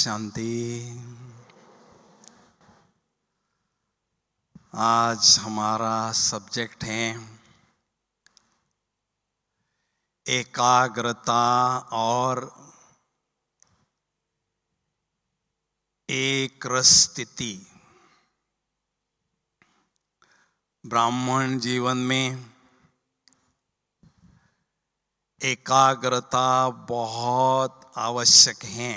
शांति। आज हमारा सब्जेक्ट है एकाग्रता और एक स्थिति। ब्राह्मण जीवन में एकाग्रता बहुत आवश्यक है।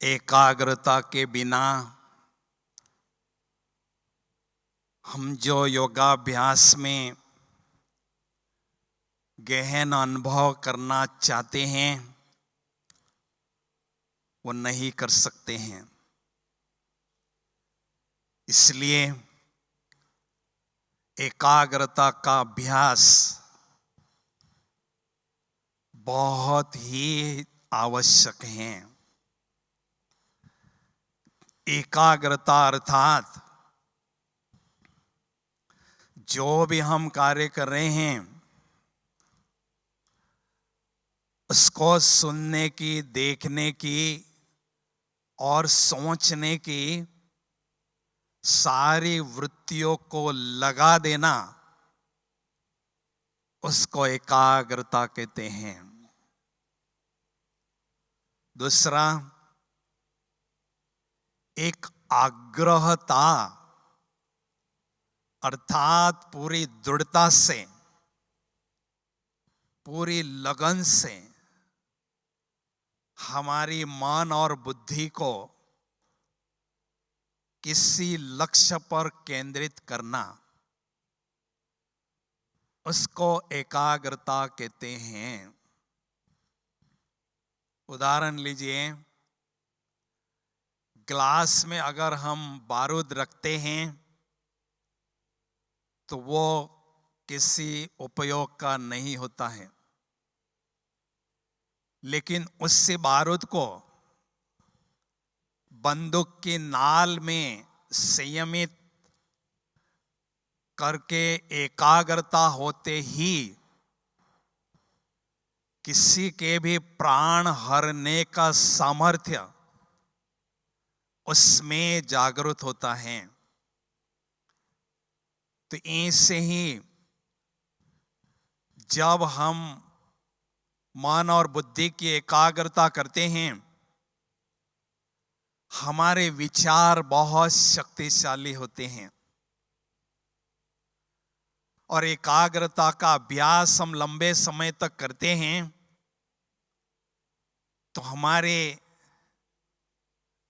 एकाग्रता के बिना हम जो योगाभ्यास में गहन अनुभव करना चाहते हैं वो नहीं कर सकते हैं। इसलिए एकाग्रता का अभ्यास बहुत ही आवश्यक है। एकाग्रता अर्थात जो भी हम कार्य कर रहे हैं उसको सुनने की, देखने की और सोचने की सारी वृत्तियों को लगा देना, उसको एकाग्रता कहते हैं। दूसरा, एक आग्रहता अर्थात पूरी दृढ़ता से, पूरी लगन से हमारी मन और बुद्धि को किसी लक्ष्य पर केंद्रित करना, उसको एकाग्रता कहते हैं। उदाहरण लीजिए, ग्लास में अगर हम बारूद रखते हैं तो वो किसी उपयोग का नहीं होता है, लेकिन उससे बारूद को बंदूक की नाल में संयमित करके एकाग्रता होते ही किसी के भी प्राण हरने का सामर्थ्य उसमें जागृत होता है। तो ऐसे ही जब हम मन और बुद्धि की एकाग्रता करते हैं, हमारे विचार बहुत शक्तिशाली होते हैं। और एकाग्रता का अभ्यास हम लंबे समय तक करते हैं तो हमारे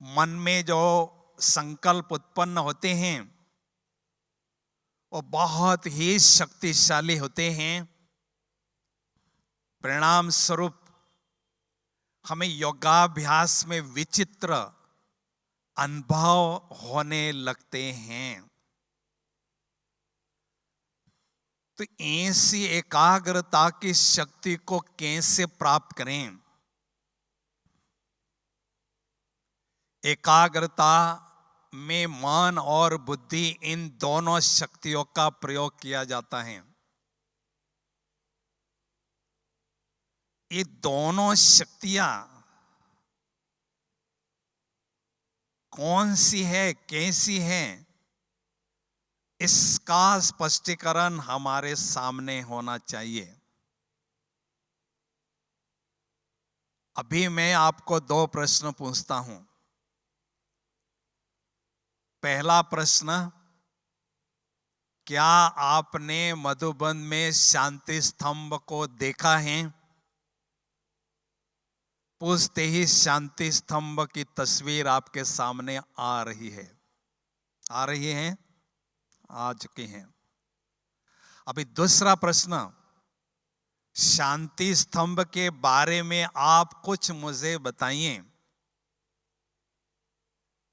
मन में जो संकल्प उत्पन्न होते हैं वो बहुत ही शक्तिशाली होते हैं। परिणाम स्वरूप हमें योगाभ्यास में विचित्र अनुभव होने लगते हैं। तो ऐसी एकाग्रता की शक्ति को कैसे प्राप्त करें? एकाग्रता में मन और बुद्धि, इन दोनों शक्तियों का प्रयोग किया जाता है। ये दोनों शक्तियां कौन सी है, कैसी है, इसका स्पष्टीकरण हमारे सामने होना चाहिए। अभी मैं आपको दो प्रश्न पूछता हूं। पहला प्रश्न, क्या आपने मधुबन में शांति स्तंभ को देखा है? पूछते ही शांति स्तंभ की तस्वीर आपके सामने आ रही है। आ रही है? आ चुकी हैं। अभी दूसरा प्रश्न, शांति स्तंभ के बारे में आप कुछ मुझे बताइए।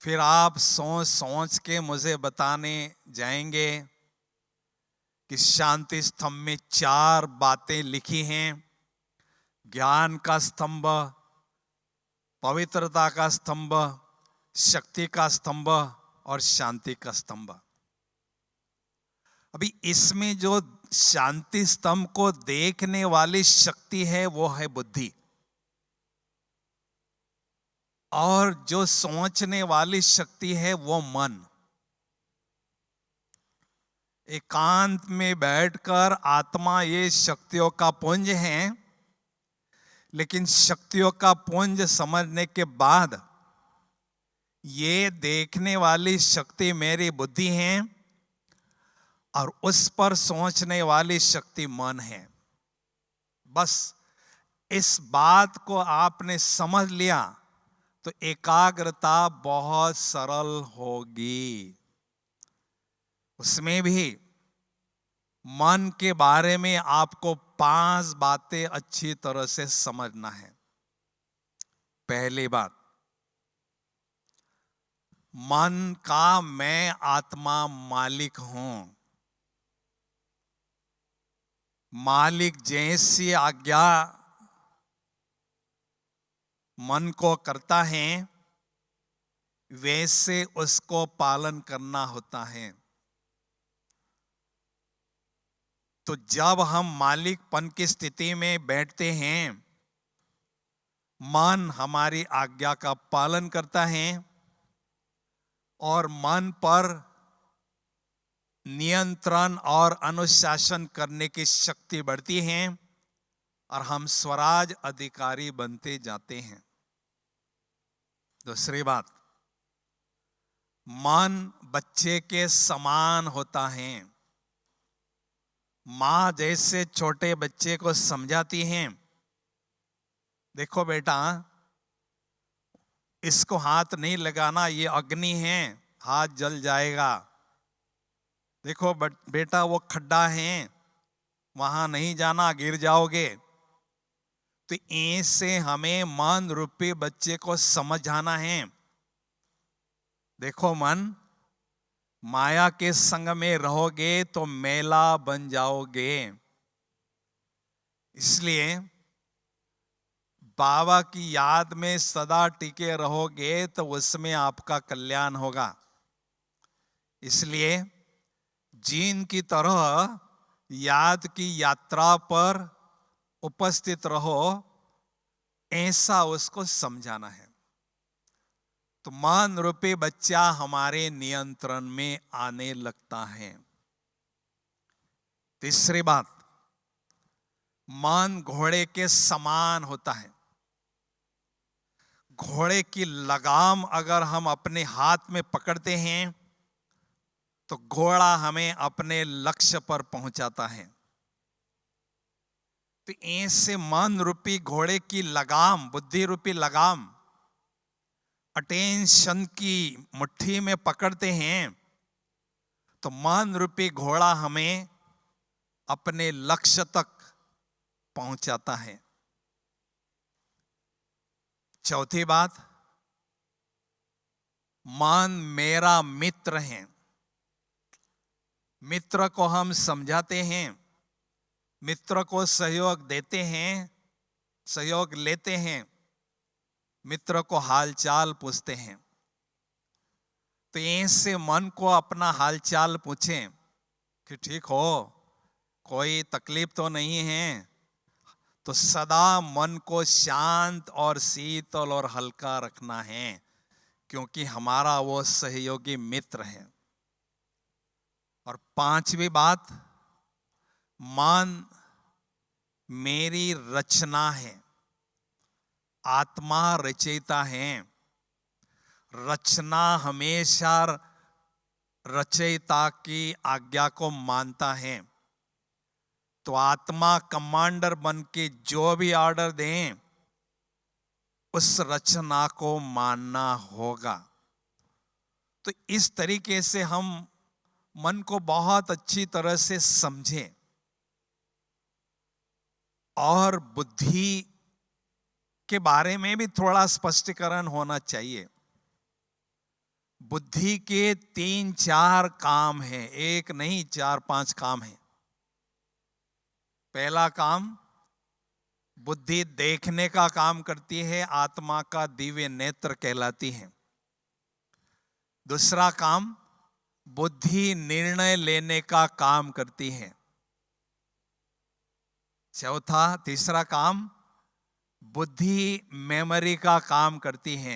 फिर आप सोच सोच के मुझे बताने जाएंगे कि शांति स्तंभ में 4 बातें लिखी हैं: ज्ञान का स्तंभ, पवित्रता का स्तंभ, शक्ति का स्तंभ और शांति का स्तंभ। अभी इसमें जो शांति स्तंभ को देखने वाली शक्ति है वो है बुद्धि। और जो सोचने वाली शक्ति है वो मन। एकांत में बैठकर आत्मा ये शक्तियों का पुंज है, लेकिन शक्तियों का पुंज समझने के बाद ये देखने वाली शक्ति मेरी बुद्धि है और उस पर सोचने वाली शक्ति मन है। बस इस बात को आपने समझ लिया तो एकाग्रता बहुत सरल होगी। उसमें भी मन के बारे में आपको 5 बातें अच्छी तरह से समझना है। पहली बात, मन का मैं आत्मा मालिक हूं। मालिक जैसी आज्ञा मन को करता है वैसे उसको पालन करना होता है। तो जब हम मालिकपन की स्थिति में बैठते हैं, मन हमारी आज्ञा का पालन करता है और मन पर नियंत्रण और अनुशासन करने की शक्ति बढ़ती है और हम स्वराज अधिकारी बनते जाते हैं। दूसरी बात, मन बच्चे के समान होता है। मां जैसे छोटे बच्चे को समझाती है, देखो बेटा इसको हाथ नहीं लगाना, ये अग्नि है, हाथ जल जाएगा। देखो बेटा वो खड्डा है, वहां नहीं जाना, गिर जाओगे। तो ऐसे हमें मन रूपी बच्चे को समझाना है। देखो मन, माया के संग में रहोगे तो मैला बन जाओगे। इसलिए बाबा की याद में सदा टिके रहोगे तो उसमें आपका कल्याण होगा। इसलिए जीन की तरह याद की यात्रा पर उपस्थित रहो, ऐसा उसको समझाना है। तो मन रूपी बच्चा हमारे नियंत्रण में आने लगता है। तीसरी बात, मन घोड़े के समान होता है। घोड़े की लगाम अगर हम अपने हाथ में पकड़ते हैं तो घोड़ा हमें अपने लक्ष्य पर पहुंचाता है। तो ऐसे मन रूपी घोड़े की लगाम, बुद्धि रूपी लगाम अटेंशन की मुट्ठी में पकड़ते हैं तो मन रूपी घोड़ा हमें अपने लक्ष्य तक पहुंचाता है। चौथी बात, मन मेरा मित्र है। मित्र को हम समझाते हैं, मित्र को सहयोग देते हैं, सहयोग लेते हैं, मित्र को हालचाल पूछते हैं। तो ऐसे मन को अपना हालचाल पूछें कि ठीक हो, कोई तकलीफ तो नहीं है। तो सदा मन को शांत और शीतल और हल्का रखना है, क्योंकि हमारा वो सहयोगी मित्र है। और पांचवी बात, मन मेरी रचना है। आत्मा रचयिता है। रचना हमेशा रचयिता की आज्ञा को मानता है। तो आत्मा कमांडर बन के जो भी ऑर्डर दें उस रचना को मानना होगा। तो इस तरीके से हम मन को बहुत अच्छी तरह से समझें। और बुद्धि के बारे में भी थोड़ा स्पष्टीकरण होना चाहिए। बुद्धि के 3-4 काम हैं, एक नहीं 4-5 काम हैं। पहला काम, बुद्धि देखने का काम करती है, आत्मा का दिव्य नेत्र कहलाती है। दूसरा काम, बुद्धि निर्णय लेने का काम करती है। तीसरा काम, बुद्धि मेमोरी का काम करती है।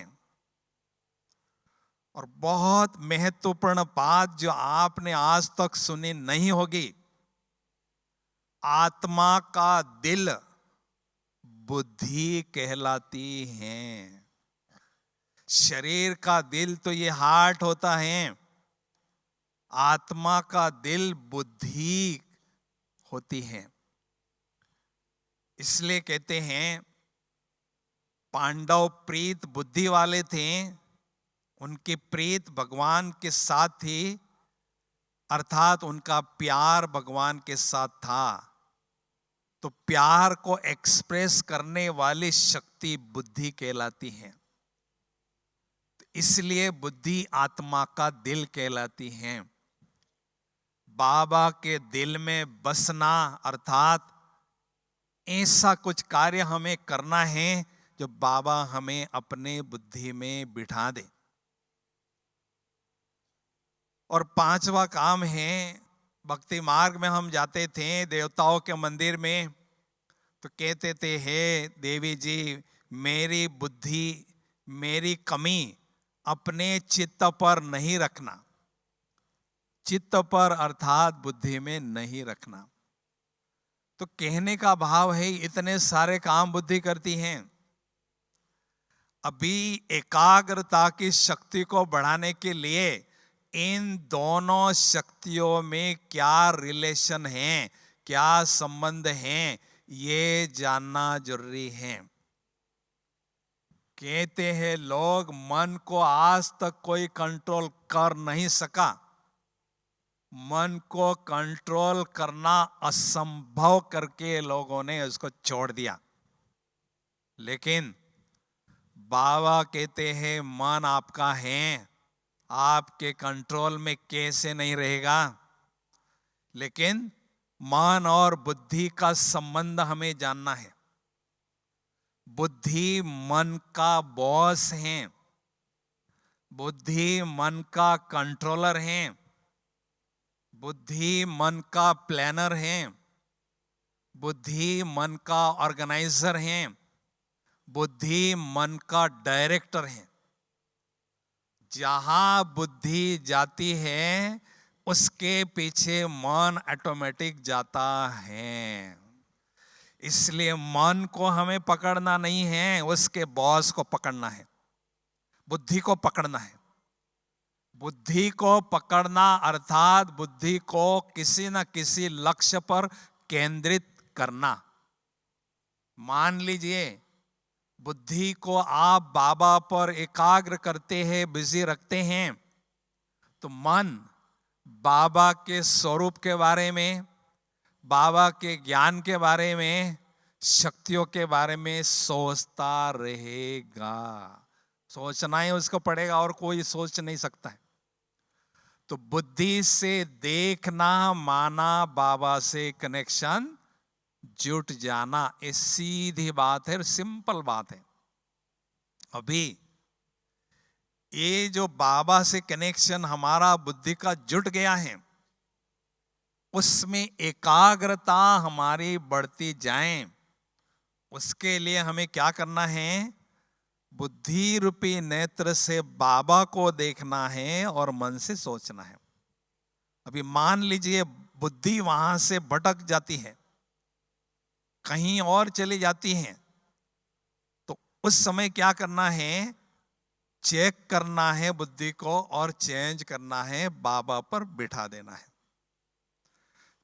और बहुत महत्वपूर्ण बात जो आपने आज तक सुनी नहीं होगी, आत्मा का दिल बुद्धि कहलाती है। शरीर का दिल तो ये हार्ट होता है, आत्मा का दिल बुद्धि होती है। इसलिए कहते हैं पांडव प्रीत बुद्धि वाले थे, उनकी प्रीत भगवान के साथ थी, अर्थात उनका प्यार भगवान के साथ था। तो प्यार को एक्सप्रेस करने वाली शक्ति बुद्धि कहलाती है। इसलिए बुद्धि आत्मा का दिल कहलाती है। बाबा के दिल में बसना अर्थात ऐसा कुछ कार्य हमें करना है जो बाबा हमें अपने बुद्धि में बिठा दे। और पांचवा काम है, भक्ति मार्ग में हम जाते थे देवताओं के मंदिर में, तो कहते थे हे देवी जी, मेरी बुद्धि, मेरी कमी अपने चित्त पर नहीं रखना। चित्त पर अर्थात बुद्धि में नहीं रखना। तो कहने का भाव है इतने सारे काम बुद्धि करती हैं। अभी एकाग्रता की शक्ति को बढ़ाने के लिए इन दोनों शक्तियों में क्या रिलेशन है, क्या संबंध है, ये जानना जरूरी है। कहते हैं लोग मन को आज तक कोई कंट्रोल कर नहीं सका। मन को कंट्रोल करना असंभव करके लोगों ने उसको छोड़ दिया। लेकिन बाबा कहते हैं मन आपका है, आपके कंट्रोल में कैसे नहीं रहेगा। लेकिन मन और बुद्धि का संबंध हमें जानना है। बुद्धि मन का बॉस है, बुद्धि मन का कंट्रोलर है, बुद्धि मन का प्लानर है, बुद्धि मन का ऑर्गेनाइजर है, बुद्धि मन का डायरेक्टर है। जहां बुद्धि जाती है उसके पीछे मन ऑटोमेटिक जाता है। इसलिए मन को हमें पकड़ना नहीं है, उसके बॉस को पकड़ना है, बुद्धि को पकड़ना है। बुद्धि को पकड़ना अर्थात बुद्धि को किसी न किसी लक्ष्य पर केंद्रित करना। मान लीजिए बुद्धि को आप बाबा पर एकाग्र करते हैं, बिजी रखते हैं, तो मन बाबा के स्वरूप के बारे में, बाबा के ज्ञान के बारे में, शक्तियों के बारे में सोचता रहेगा। सोचना ही उसको पड़ेगा और कोई सोच नहीं सकता है। तो बुद्धि से देखना माना बाबा से कनेक्शन जुट जाना, ये सीधी बात है, सिंपल बात है। अभी ये जो बाबा से कनेक्शन हमारा बुद्धि का जुट गया है, उसमें एकाग्रता हमारी बढ़ती जाए, उसके लिए हमें क्या करना है? बुद्धि रूपी नेत्र से बाबा को देखना है और मन से सोचना है। अभी मान लीजिए बुद्धि वहां से भटक जाती है, कहीं और चली जाती है, तो उस समय क्या करना है? चेक करना है बुद्धि को और चेंज करना है, बाबा पर बिठा देना है।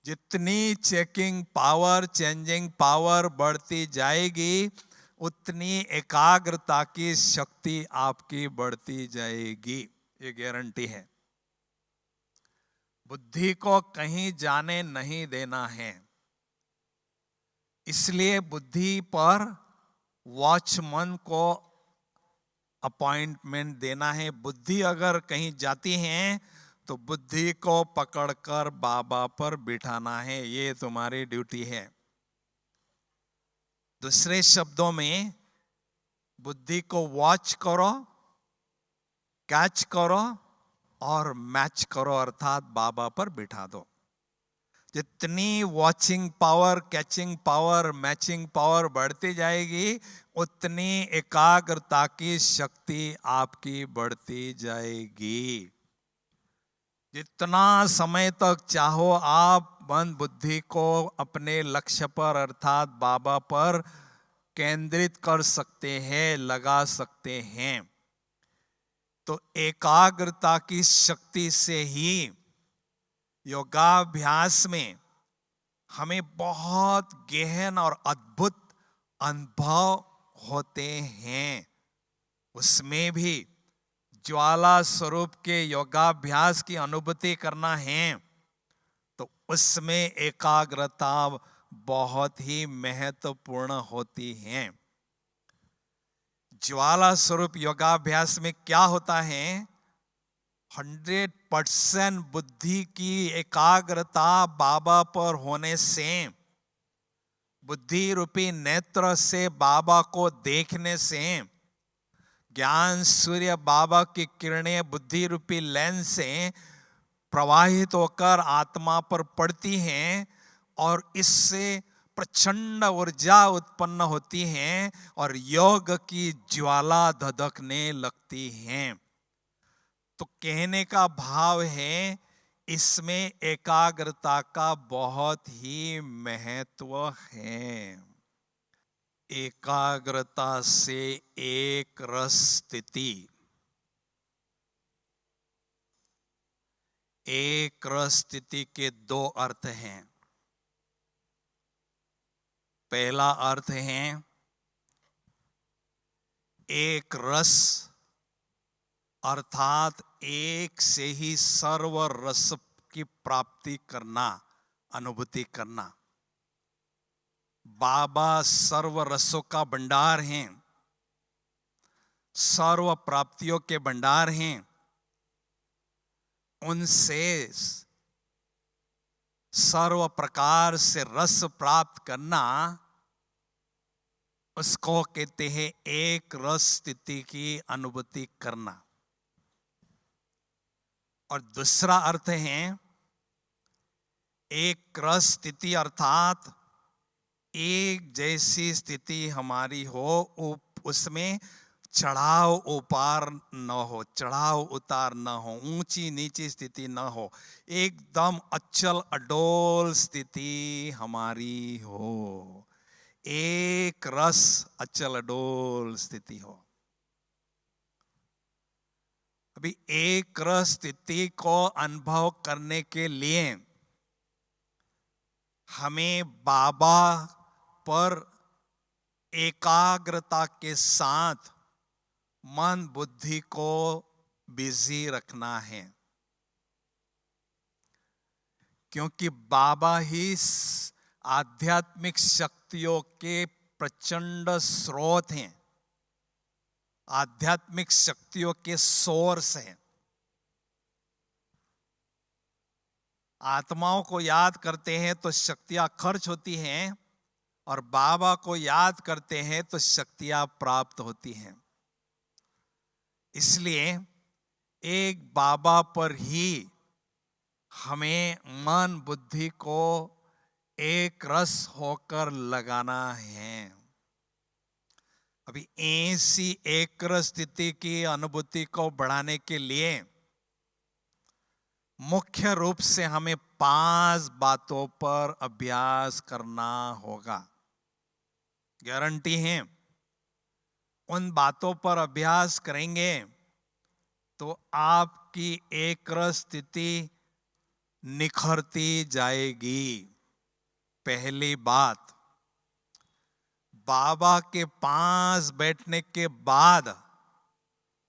जितनी चेकिंग पावर, चेंजिंग पावर बढ़ती जाएगी, उतनी एकाग्रता की शक्ति आपकी बढ़ती जाएगी, ये गारंटी है। बुद्धि को कहीं जाने नहीं देना है। इसलिए बुद्धि पर वॉचमैन को अपॉइंटमेंट देना है। बुद्धि अगर कहीं जाती है तो बुद्धि को पकड़कर बाबा पर बिठाना है, ये तुम्हारी ड्यूटी है। दूसरे शब्दों में बुद्धि को वॉच करो, कैच करो और मैच करो, अर्थात बाबा पर बिठा दो। जितनी watching power, catching power, matching power बढ़ती जाएगी, उतनी एकाग्रता की शक्ति आपकी बढ़ती जाएगी। जितना समय तक चाहो आप मन बुद्धि को अपने लक्ष्य पर अर्थात बाबा पर केंद्रित कर सकते हैं, लगा सकते हैं। तो एकाग्रता की शक्ति से ही योगाभ्यास में हमें बहुत गहन और अद्भुत अनुभव होते हैं। उसमें भी ज्वाला स्वरूप के योगाभ्यास की अनुभूति करना है तो उसमें एकाग्रता बहुत ही महत्वपूर्ण होती है। ज्वाला स्वरूप योगाभ्यास में क्या होता है, 100% बुद्धि की एकाग्रता बाबा पर होने से, बुद्धि रूपी नेत्र से बाबा को देखने से, ज्ञान सूर्य बाबा की किरणें बुद्धि रूपी लेंस से प्रवाहित होकर आत्मा पर पड़ती हैं और इससे प्रचंड ऊर्जा उत्पन्न होती है और योग की ज्वाला धधकने लगती है। तो कहने का भाव है इसमें एकाग्रता का बहुत ही महत्व है। एकाग्रता से एक रस स्थिति, एक रस स्थिति के दो अर्थ हैं। पहला अर्थ है एक रस अर्थात एक से ही सर्व रस की प्राप्ति करना, अनुभूति करना। बाबा सर्व रसों का भंडार हैं, सर्व प्राप्तियों के भंडार हैं। उनसे सर्व प्रकार से रस प्राप्त करना, उसको कहते हैं एक रस स्थिति की अनुभूति करना। और दूसरा अर्थ है एक रस स्थिति अर्थात एक जैसी स्थिति हमारी हो, उसमें चढ़ाव उतार न हो, चढ़ाव उतार न हो, ऊंची नीची स्थिति न हो, एकदम अचल अडोल स्थिति हमारी हो, एक रस अचल अडोल स्थिति हो। अभी एक रस स्थिति को अनुभव करने के लिए हमें बाबा पर एकाग्रता के साथ मन बुद्धि को बिजी रखना है, क्योंकि बाबा ही आध्यात्मिक शक्तियों के प्रचंड स्रोत हैं, आध्यात्मिक शक्तियों के सोर्स हैं। आत्माओं को याद करते हैं तो शक्तियां खर्च होती हैं और बाबा को याद करते हैं तो शक्तियां प्राप्त होती हैं। इसलिए एक बाबा पर ही हमें मन बुद्धि को एक रस होकर लगाना है। अभी ऐसी एक रस स्थिति की अनुभूति को बढ़ाने के लिए मुख्य रूप से हमें 5 बातों पर अभ्यास करना होगा। गारंटी है उन बातों पर अभ्यास करेंगे तो आपकी एक रस स्थिति निखरती जाएगी। पहली बात, बाबा के पास बैठने के बाद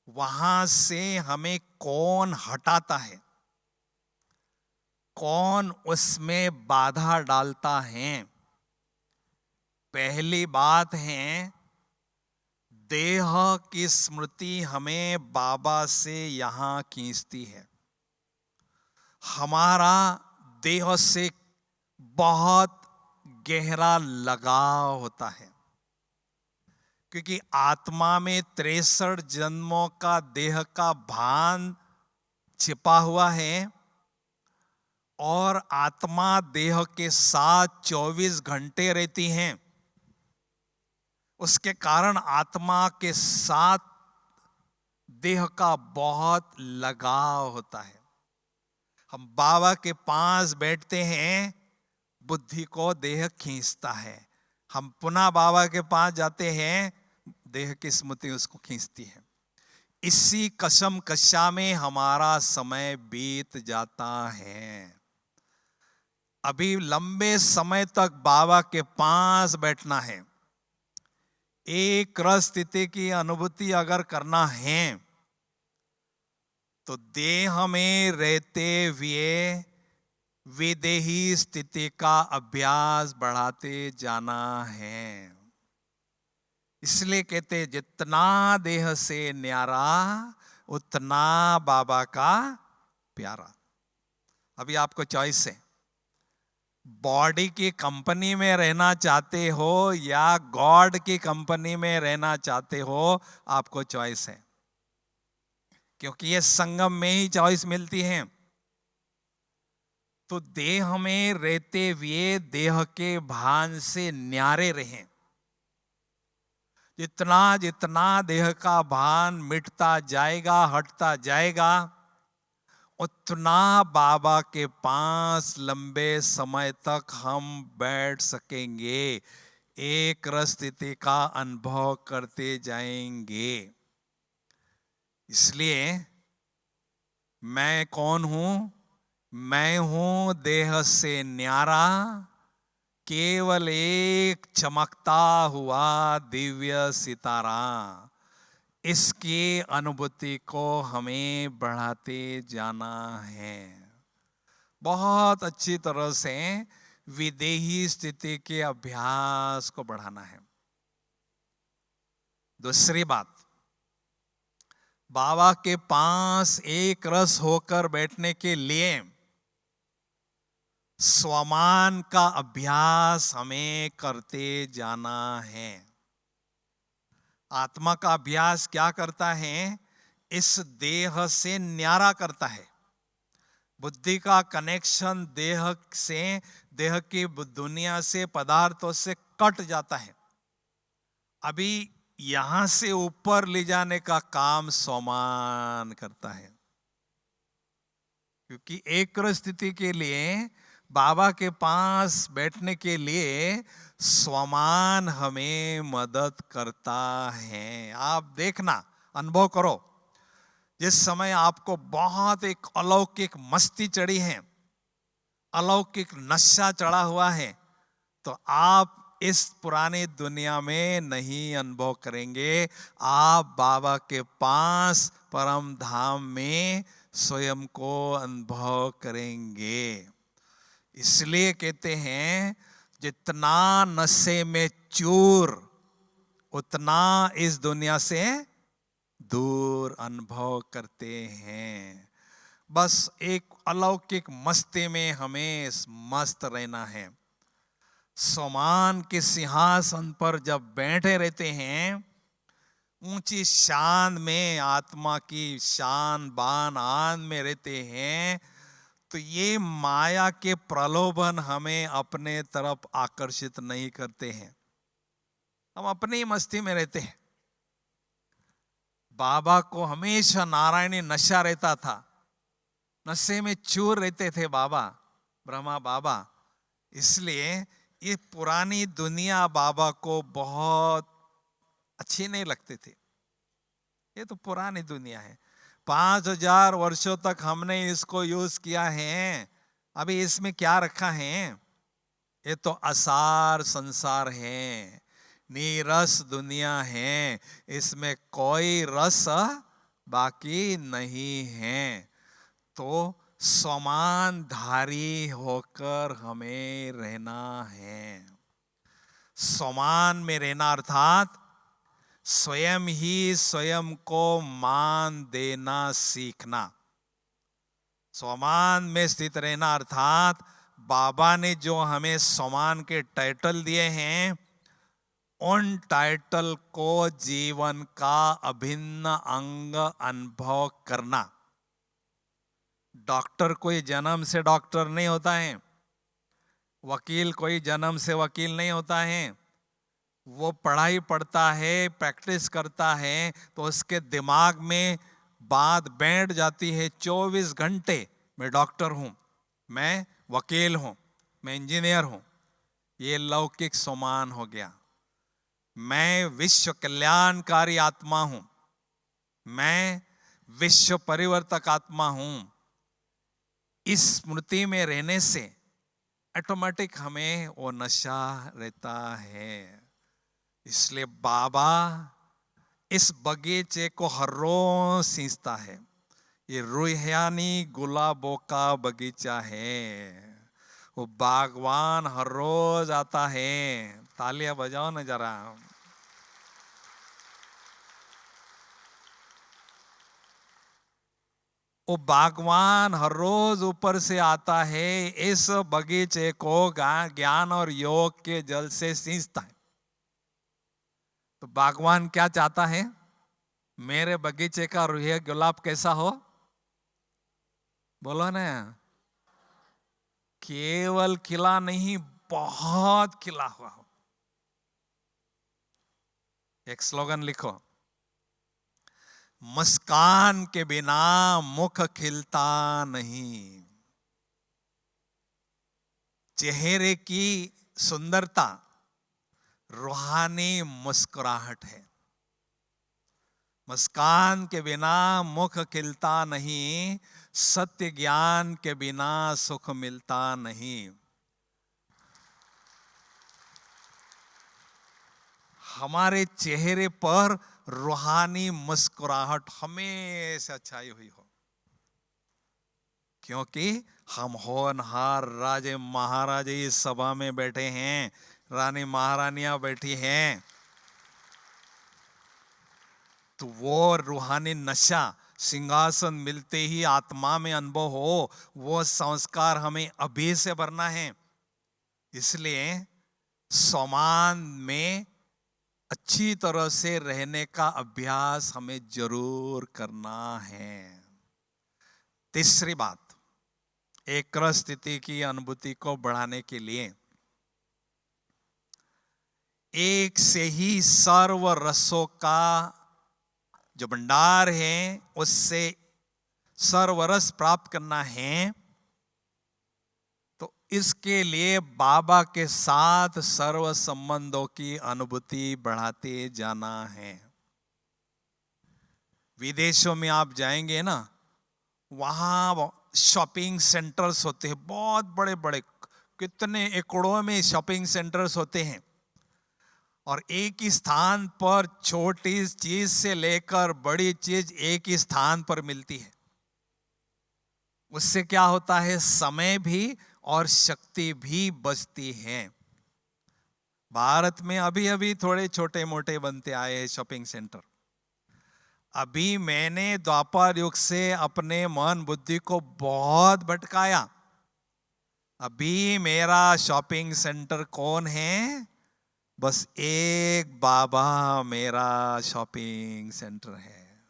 वहां से हमें कौन हटाता है, कौन उसमें बाधा डालता है। पहली बात है देह की स्मृति हमें बाबा से यहां खींचती है। हमारा देह से बहुत गहरा लगाव होता है, क्योंकि आत्मा में 63 जन्मों का देह का भान छिपा हुआ है और आत्मा देह के साथ 24 घंटे रहती हैं। उसके कारण आत्मा के साथ देह का बहुत लगाव होता है। हम बाबा के पास बैठते हैं, बुद्धि को देह खींचता है। हम पुनः बाबा के पास जाते हैं, देह की स्मृति उसको खींचती है। इसी कशम कशा में हमारा समय बीत जाता है। अभी लंबे समय तक बाबा के पास बैठना है। एक रस स्थिति की अनुभूति अगर करना है तो देह में रहते हुए विदेही स्थिति का अभ्यास बढ़ाते जाना है। इसलिए कहते जितना देह से न्यारा उतना बाबा का प्यारा। अभी आपको चॉइस है, बॉडी की कंपनी में रहना चाहते हो या गॉड की कंपनी में रहना चाहते हो, आपको चॉइस है। क्योंकि ये संगम में ही चॉइस मिलती है। तो देह में रहते हुए देह के भान से न्यारे रहें। जितना जितना देह का भान मिटता जाएगा, हटता जाएगा, उतना बाबा के पास लंबे समय तक हम बैठ सकेंगे, एक रस स्थिति का अनुभव करते जाएंगे। इसलिए मैं कौन हूं? मैं हूं देह से न्यारा, केवल एक चमकता हुआ दिव्य सितारा। इसकी अनुभूति को हमें बढ़ाते जाना है। बहुत अच्छी तरह से विदेही स्थिति के अभ्यास को बढ़ाना है। दूसरी बात, बाबा के पास एक रस होकर बैठने के लिए स्वमान का अभ्यास हमें करते जाना है। आत्मा का अभ्यास क्या करता है? इस देह से न्यारा करता है। बुद्धि का कनेक्शन देह से, देह की दुनिया से, पदार्थों से कट जाता है। अभी यहां से ऊपर ले जाने का काम स्वमान करता है। क्योंकि एक स्थिति के लिए, बाबा के पास बैठने के लिए स्वमान हमें मदद करता है। आप देखना, अनुभव करो, जिस समय आपको बहुत एक अलौकिक मस्ती चढ़ी है, अलौकिक नशा चढ़ा हुआ है, तो आप इस पुरानी दुनिया में नहीं अनुभव करेंगे। आप बाबा के पास परम धाम में स्वयं को अनुभव करेंगे। इसलिए कहते हैं जितना नशे में चूर, उतना इस दुनिया से दूर अनुभव करते हैं। बस एक अलौकिक मस्ती में हमें मस्त रहना है। स्वमान के सिंहासन पर जब बैठे रहते हैं, ऊंची शान में, आत्मा की शान बान आन में रहते हैं, तो ये माया के प्रलोभन हमें अपने तरफ आकर्षित नहीं करते हैं। हम अपनी मस्ती में रहते हैं। बाबा को हमेशा नारायणी नशा रहता था, नशे में चूर रहते थे बाबा, ब्रह्मा बाबा। इसलिए ये पुरानी दुनिया बाबा को बहुत अच्छी नहीं लगती थी। ये तो पुरानी दुनिया है, 5000 वर्षों तक हमने इसको यूज किया है। अभी इसमें क्या रखा है? ये तो असार संसार है, नीरस दुनिया है, इसमें कोई रस बाकी नहीं है। तो समानधारी होकर हमें रहना है। समान में रहना अर्थात स्वयं ही स्वयं को मान देना सीखना। स्वमान में स्थित रहना अर्थात बाबा ने जो हमें स्वमान के टाइटल दिए हैं, उन टाइटल को जीवन का अभिन्न अंग अनुभव करना। डॉक्टर कोई जन्म से डॉक्टर नहीं होता है, वकील कोई जन्म से वकील नहीं होता है, वो पढ़ाई पढ़ता है, प्रैक्टिस करता है, तो उसके दिमाग में बात बैठ जाती है 24 घंटे। मैं डॉक्टर हूं, मैं वकील हूं, मैं इंजीनियर हूं, ये लौकिक समान हो गया। मैं विश्व कल्याणकारी आत्मा हूं, मैं विश्व परिवर्तक आत्मा हूं। इस स्मृति में रहने से ऑटोमेटिक हमें वो नशा रहता है। इसलिए बाबा इस बगीचे को हर रोज सींचता है। ये रूहानी गुलाबों का बगीचा है। वो बागवान हर रोज आता है। तालियां बजाओ ना जरा। वो बागवान हर रोज ऊपर से आता है, इस बगीचे को ज्ञान और योग के जल से सींचता है। तो बागवान क्या चाहता है? मेरे बगीचे का रूह गुलाब कैसा हो? बोलो ना। केवल खिला नहीं, बहुत खिला हुआ हो। एक स्लोगन लिखो, मुस्कान के बिना मुख खिलता नहीं। चेहरे की सुंदरता रूहानी मुस्कुराहट है। मुस्कान के बिना मुख खिलता नहीं, सत्य ज्ञान के बिना सुख मिलता नहीं। हमारे चेहरे पर रूहानी मुस्कुराहट हमेशा छाई हुई हो, क्योंकि हम होनहार राजे महाराजे इस सभा में बैठे हैं, रानी महारानियां बैठी हैं। तो वो रूहानी नशा सिंहासन मिलते ही आत्मा में अनुभव हो, वो संस्कार हमें अभी से भरना है। इसलिए सोमान में अच्छी तरह से रहने का अभ्यास हमें जरूर करना है। तीसरी बात, एक स्थिति की अनुभूति को बढ़ाने के लिए एक से ही सर्व रसों का जो भंडार है उससे सर्वरस प्राप्त करना है, तो इसके लिए बाबा के साथ सर्व संबंधों की अनुभूति बढ़ाते जाना है। विदेशों में आप जाएंगे ना, वहां शॉपिंग सेंटर्स होते हैं, बहुत बड़े बड़े, कितने एकड़ों में शॉपिंग सेंटर्स होते हैं। और एक ही स्थान पर छोटी चीज से लेकर बड़ी चीज एक ही स्थान पर मिलती है। उससे क्या होता है? समय भी और शक्ति भी बचती है। भारत में अभी अभी थोड़े छोटे मोटे बनते आए हैं शॉपिंग सेंटर। अभी मैंने द्वापर युग से अपने मन बुद्धि को बहुत भटकाया। अभी मेरा शॉपिंग सेंटर कौन है? बस एक बाबा मेरा शॉपिंग सेंटर है।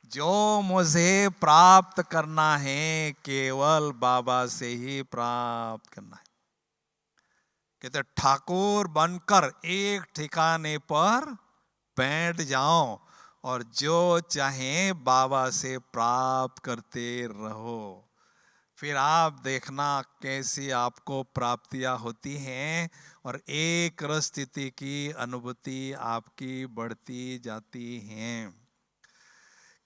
जो मुझे प्राप्त करना है केवल बाबा से ही प्राप्त करना है। कहते ठाकुर बनकर एक ठिकाने पर बैठ जाओ और जो चाहे बाबा से प्राप्त करते रहो। फिर आप देखना कैसी आपको प्राप्तियां होती हैं और एक रस स्थिति की अनुभूति आपकी बढ़ती जाती हैं।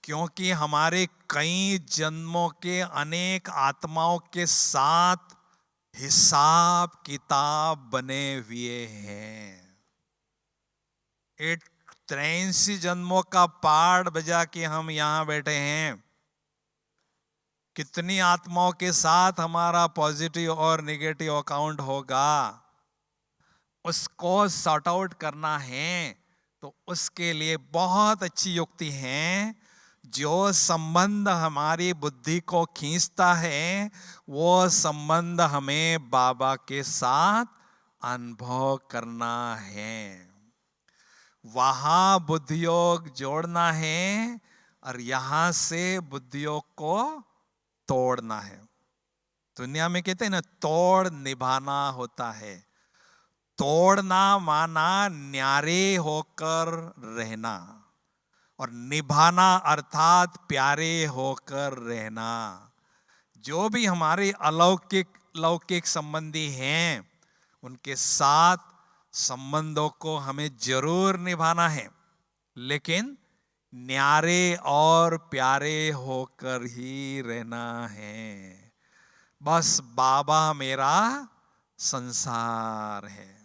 क्योंकि हमारे कई जन्मों के अनेक आत्माओं के साथ हिसाब किताब बने हुए हैं। 83 जन्मों का पाठ बजा के हम यहां बैठे हैं। कितनी आत्माओं के साथ हमारा पॉजिटिव और नेगेटिव अकाउंट होगा, उसको सॉर्ट आउट करना है। तो उसके लिए बहुत अच्छी युक्ति है। जो संबंध हमारी बुद्धि को खींचता है वो संबंध हमें बाबा के साथ अनुभव करना है। वहां बुद्धियोग जोड़ना है और यहां से बुद्धियोग को तोड़ना है। दुनिया में कहते हैं ना, तोड़ निभाना होता है। तोड़ना माना न्यारे होकर रहना, और निभाना अर्थात प्यारे होकर रहना। जो भी हमारे अलौकिक लौकिक संबंधी हैं, उनके साथ संबंधों को हमें जरूर निभाना है, लेकिन न्यारे और प्यारे होकर ही रहना है। बस बाबा मेरा संसार है।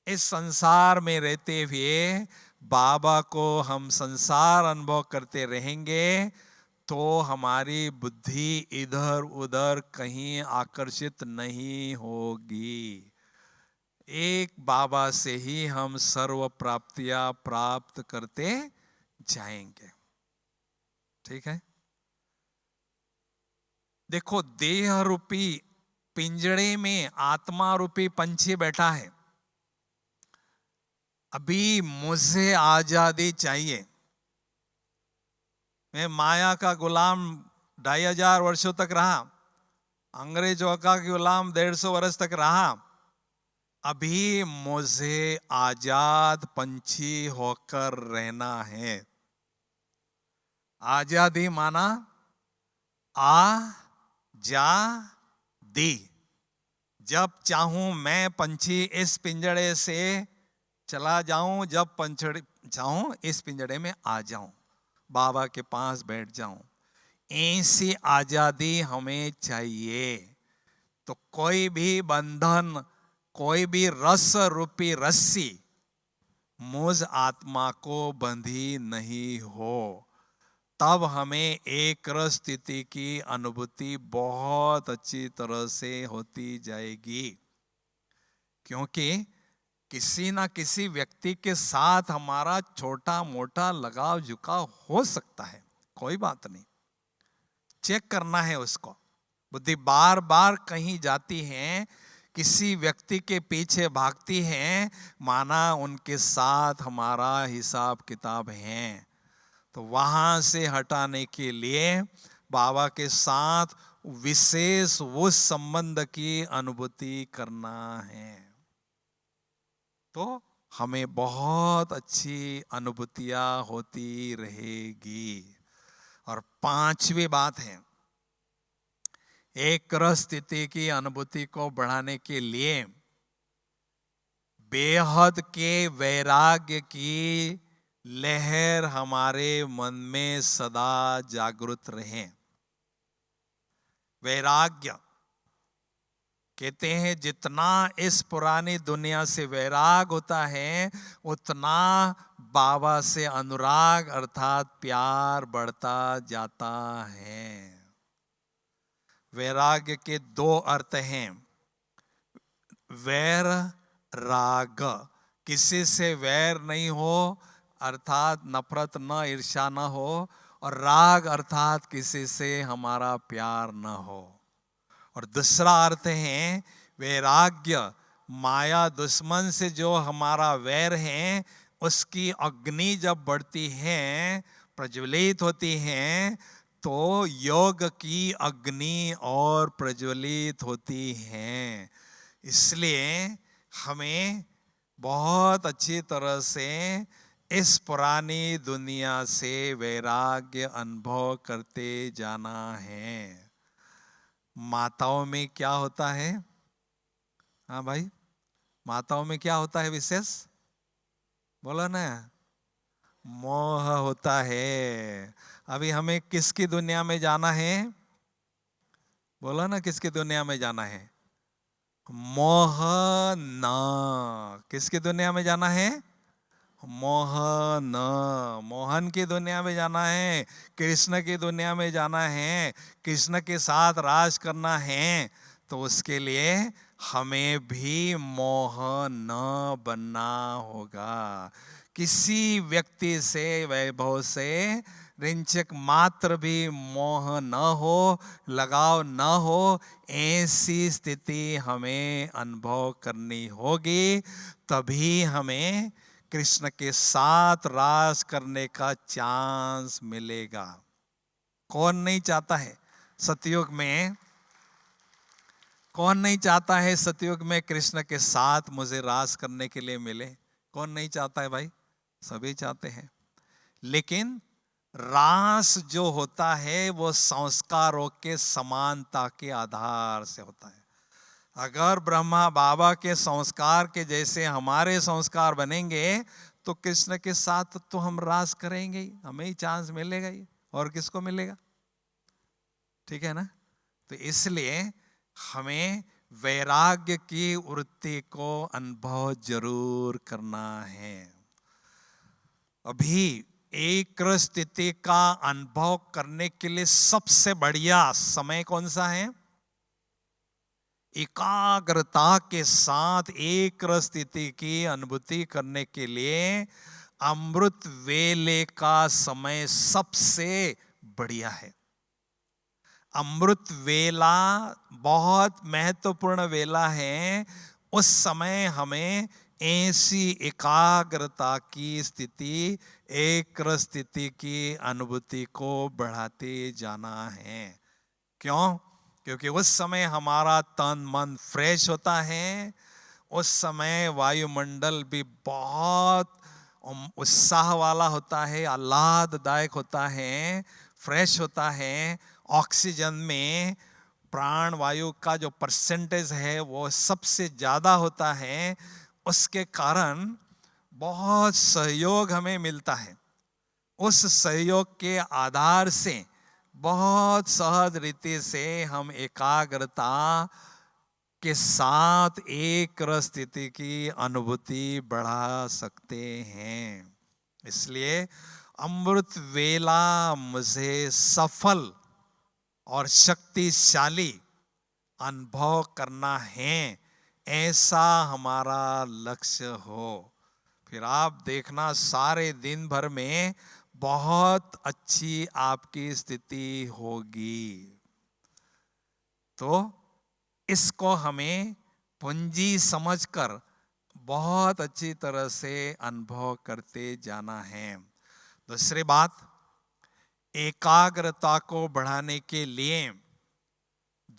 इस संसार में रहते हुए बाबा को हम संसार अनुभव करते रहेंगे तो हमारी बुद्धि इधर उधर कहीं आकर्षित नहीं होगी। एक बाबा से ही हम सर्व प्राप्तियां प्राप्त करते जाएंगे। ठीक है। देखो, देह रूपी पिंजड़े में आत्मा रूपी पंछी बैठा है। अभी मुझे आजादी चाहिए। मैं माया का गुलाम 2500 वर्षों तक रहा, अंग्रेजों का गुलाम 150 वर्ष तक रहा। अभी मुझे आजाद पंछी होकर रहना है। आजादी माना आ जा दी। जब चाहूं मैं पंछी इस पिंजड़े से चला जाऊं, जब पंछड़ी चाहूं इस पिंजड़े में आ जाऊं, बाबा के पास बैठ जाऊं। ऐसी आजादी हमें चाहिए। तो कोई भी बंधन, कोई भी रस रूपी रस्सी मुझ आत्मा को बंधी नहीं हो, तब हमें एक रस स्थिति की अनुभूति बहुत अच्छी तरह से होती जाएगी। क्योंकि किसी ना किसी व्यक्ति के साथ हमारा छोटा मोटा लगाव झुकाव हो सकता है, कोई बात नहीं, चेक करना है उसको। बुद्धि बार बार कहीं जाती है, किसी व्यक्ति के पीछे भागती है, माना उनके साथ हमारा हिसाब किताब है। तो वहां से हटाने के लिए बाबा के साथ विशेष उस संबंध की अनुभूति करना है। तो हमें बहुत अच्छी अनुभूतियां होती रहेगी। और पांचवी बात है, एक रस स्थिति की अनुभूति को बढ़ाने के लिए बेहद के वैराग्य की लहर हमारे मन में सदा जागृत रहे। वैराग्य कहते हैं जितना इस पुरानी दुनिया से वैराग होता है, उतना बाबा से अनुराग अर्थात प्यार बढ़ता जाता है। वैराग्य के दो अर्थ हैं। वैर राग, किसी से वैर नहीं हो अर्थात नफरत न ईर्ष्या न हो, और राग अर्थात किसी से हमारा प्यार न हो। और दूसरा अर्थ है वैराग्य, माया दुश्मन से जो हमारा वैर है, उसकी अग्नि जब बढ़ती है, प्रज्वलित होती है, तो योग की अग्नि और प्रज्वलित होती है। इसलिए हमें बहुत अच्छी तरह से इस पुरानी दुनिया से वैराग्य अनुभव करते जाना है। माताओं में क्या होता है? हाँ भाई, माताओं में क्या होता है विशेष? बोलो ना। मोह होता है। अभी हमें किसकी दुनिया में जाना है? बोलो ना, किसकी दुनिया में जाना है? मोहन। किसकी दुनिया में जाना है? मोहन। मोहन की दुनिया में जाना है, कृष्ण की दुनिया में जाना है, कृष्ण के साथ राज करना है। तो उसके लिए हमें भी मोहन बनना होगा। किसी व्यक्ति से, वैभव से रिंचक मात्र भी मोह न हो, लगाव न हो, ऐसी स्थिति हमें अनुभव करनी होगी। तभी हमें कृष्ण के साथ राज करने का चांस मिलेगा। कौन नहीं चाहता है? सतयुग में कौन नहीं चाहता है सतयुग में कृष्ण के साथ मुझे रास करने के लिए मिले? कौन नहीं चाहता है भाई? सभी चाहते हैं। लेकिन रास जो होता है वो संस्कारों के समानता के आधार से होता है। अगर ब्रह्मा बाबा के संस्कार के जैसे हमारे संस्कार बनेंगे तो कृष्ण के साथ तो हम रास करेंगे ही, हमें ही चांस मिलेगा ही, और किसको मिलेगा? ठीक है ना? तो इसलिए हमें वैराग्य की वृत्ति को अनुभव जरूर करना है। अभी एक स्थिति का अनुभव करने के लिए सबसे बढ़िया समय कौन सा है? एकाग्रता के साथ एक स्थिति की अनुभूति करने के लिए अमृत वेले का समय सबसे बढ़िया है। अमृत वेला बहुत महत्वपूर्ण वेला है। उस समय हमें ऐसी एकाग्रता की स्थिति, एक स्थिति की अनुभूति को बढ़ाते जाना है। क्यों? क्योंकि उस समय हमारा तन मन फ्रेश होता है। उस समय वायुमंडल भी बहुत उत्साह वाला होता है, आह्लाददायक होता है, फ्रेश होता है। ऑक्सीजन में प्राण वायु का जो परसेंटेज है वो सबसे ज्यादा होता है। उसके कारण बहुत सहयोग हमें मिलता है। उस सहयोग के आधार से बहुत सहज रीति से हम एकाग्रता के साथ एक स्थिति की अनुभूति बढ़ा सकते हैं। इसलिए अमृत वेला मुझे सफल और शक्तिशाली अनुभव करना है, ऐसा हमारा लक्ष्य हो। फिर आप देखना सारे दिन भर में बहुत अच्छी आपकी स्थिति होगी। तो इसको हमें पूंजी समझकर बहुत अच्छी तरह से अनुभव करते जाना है। दूसरी बात, एकाग्रता को बढ़ाने के लिए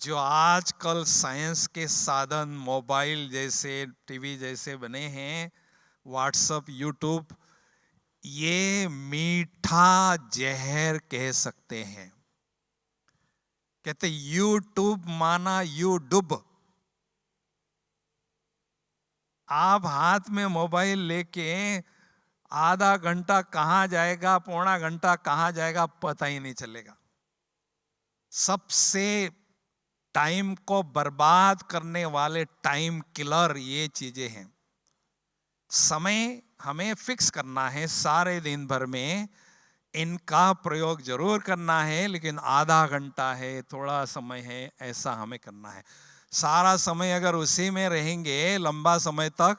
जो आजकल साइंस के साधन मोबाइल जैसे, टीवी जैसे बने हैं, व्हाट्सएप, यूट्यूब, ये मीठा जहर कह सकते हैं। कहते यूट्यूब माना यू डूब। आप हाथ में मोबाइल लेके आधा घंटा कहां जाएगा, पौना घंटा कहां जाएगा, पता ही नहीं चलेगा। सबसे टाइम को बर्बाद करने वाले टाइम किलर ये चीजें हैं। समय हमें फिक्स करना है, सारे दिन भर में इनका प्रयोग जरूर करना है, लेकिन आधा घंटा है, थोड़ा समय है, ऐसा हमें करना है। सारा समय अगर उसी में रहेंगे लंबा समय तक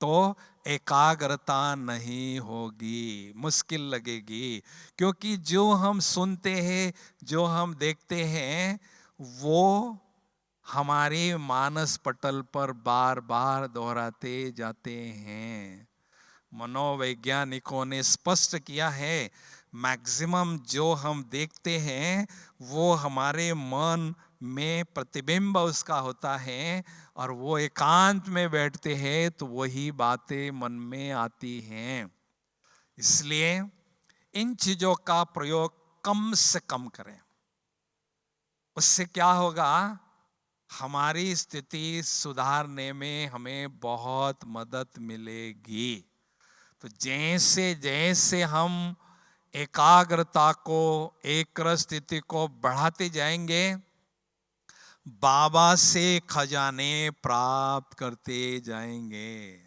तो एकाग्रता नहीं होगी, मुश्किल लगेगी। क्योंकि जो हम सुनते हैं, जो हम देखते हैं, वो हमारे मानस पटल पर बार बार दोहराते जाते हैं। मनोवैज्ञानिकों ने स्पष्ट किया है, मैक्सिमम जो हम देखते हैं वो हमारे मन में प्रतिबिंब उसका होता है, और वो एकांत में बैठते हैं तो वही बातें मन में आती हैं। इसलिए इन चीजों का प्रयोग कम से कम करें। उससे क्या होगा? हमारी स्थिति सुधारने में हमें बहुत मदद मिलेगी। तो जैसे जैसे हम एकाग्रता को, एक स्थिति को बढ़ाते जाएंगे, बाबा से खजाने प्राप्त करते जाएंगे,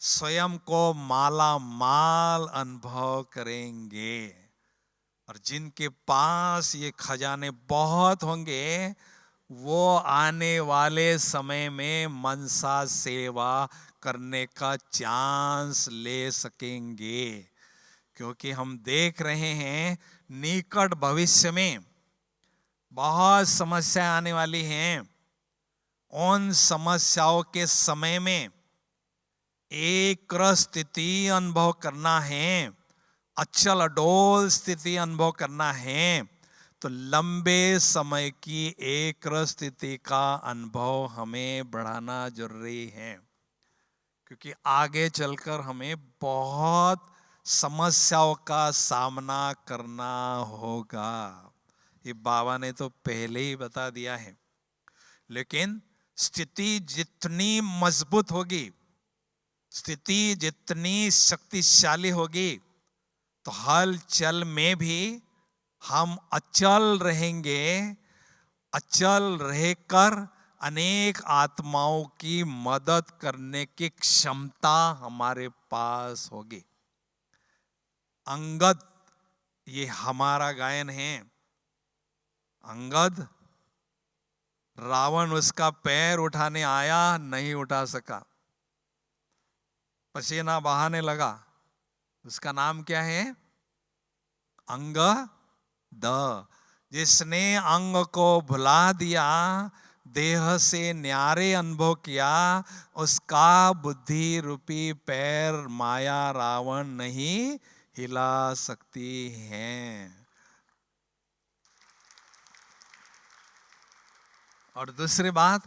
स्वयं को माला माल अनुभव करेंगे। और जिनके पास ये खजाने बहुत होंगे वो आने वाले समय में मनसा सेवा करने का चांस ले सकेंगे। क्योंकि हम देख रहे हैं निकट भविष्य में बहुत समस्याएं आने वाली हैं। उन समस्याओं के समय में एक स्थिति अनुभव करना है, अचल अडोल स्थिति अनुभव करना है, तो लंबे समय की एक स्थिति का अनुभव हमें बढ़ाना जरूरी है, क्योंकि आगे चलकर हमें बहुत समस्याओं का सामना करना होगा। ये बाबा ने तो पहले ही बता दिया है। लेकिन स्थिति जितनी मजबूत होगी, स्थिति जितनी शक्तिशाली होगी, तो हलचल में भी हम अचल रहेंगे। अचल रहकर अनेक आत्माओं की मदद करने की क्षमता हमारे पास होगी। अंगद, ये हमारा गायन है। अंगद, रावण उसका पैर उठाने आया, नहीं उठा सका, पसीना बहाने लगा। उसका नाम क्या है? अंगद। जिसने अंग को भुला दिया, देह से न्यारे अनुभव किया, उसका बुद्धि रूपी पैर माया रावण नहीं हिला सकती है। और दूसरी बात,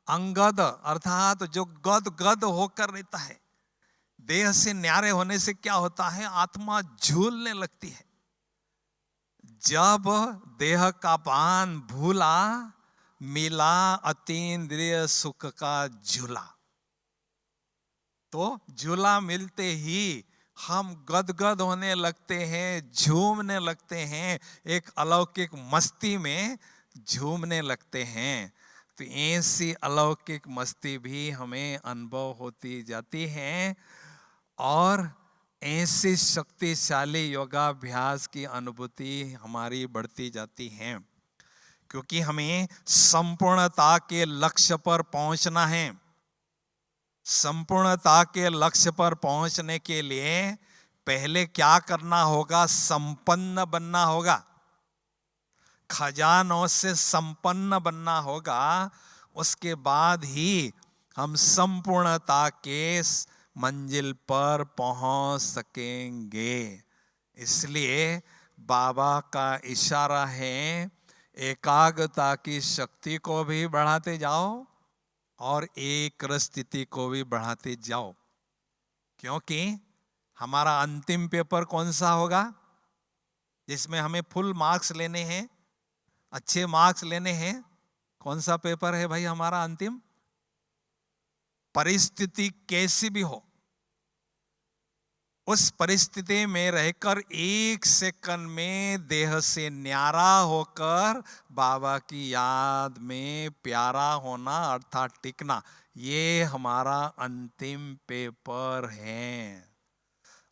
अंगद अर्थात जो गद गद होकर रहता है। देह से न्यारे होने से क्या होता है? आत्मा झूलने लगती है। जब देह का पान भूला, मिला अतीन्द्रिय सुख का झूला। तो झूला मिलते ही हम गदगद होने लगते हैं, झूमने लगते हैं, एक अलौकिक मस्ती में झूमने लगते हैं। तो ऐसी अलौकिक मस्ती भी हमें अनुभव होती जाती है, और ऐसी शक्तिशाली योगाभ्यास की अनुभूति हमारी बढ़ती जाती है। क्योंकि हमें संपूर्णता के लक्ष्य पर पहुंचना है। संपूर्णता के लक्ष्य पर पहुंचने के लिए पहले क्या करना होगा? संपन्न बनना होगा, खजानों से संपन्न बनना होगा। उसके बाद ही हम संपूर्णता के मंजिल पर पहुंच सकेंगे। इसलिए बाबा का इशारा है, एकाग्रता की शक्ति को भी बढ़ाते जाओ और एक स्थिति को भी बढ़ाते जाओ। क्योंकि हमारा अंतिम पेपर कौन सा होगा? जिसमें हमें फुल मार्क्स लेने हैं, अच्छे मार्क्स लेने हैं। कौन सा पेपर है भाई हमारा अंतिम? परिस्थिति कैसी भी हो, उस परिस्थिति में रहकर एक सेकंड में देह से न्यारा होकर बाबा की याद में प्यारा होना अर्थात टिकना, ये हमारा अंतिम पेपर है।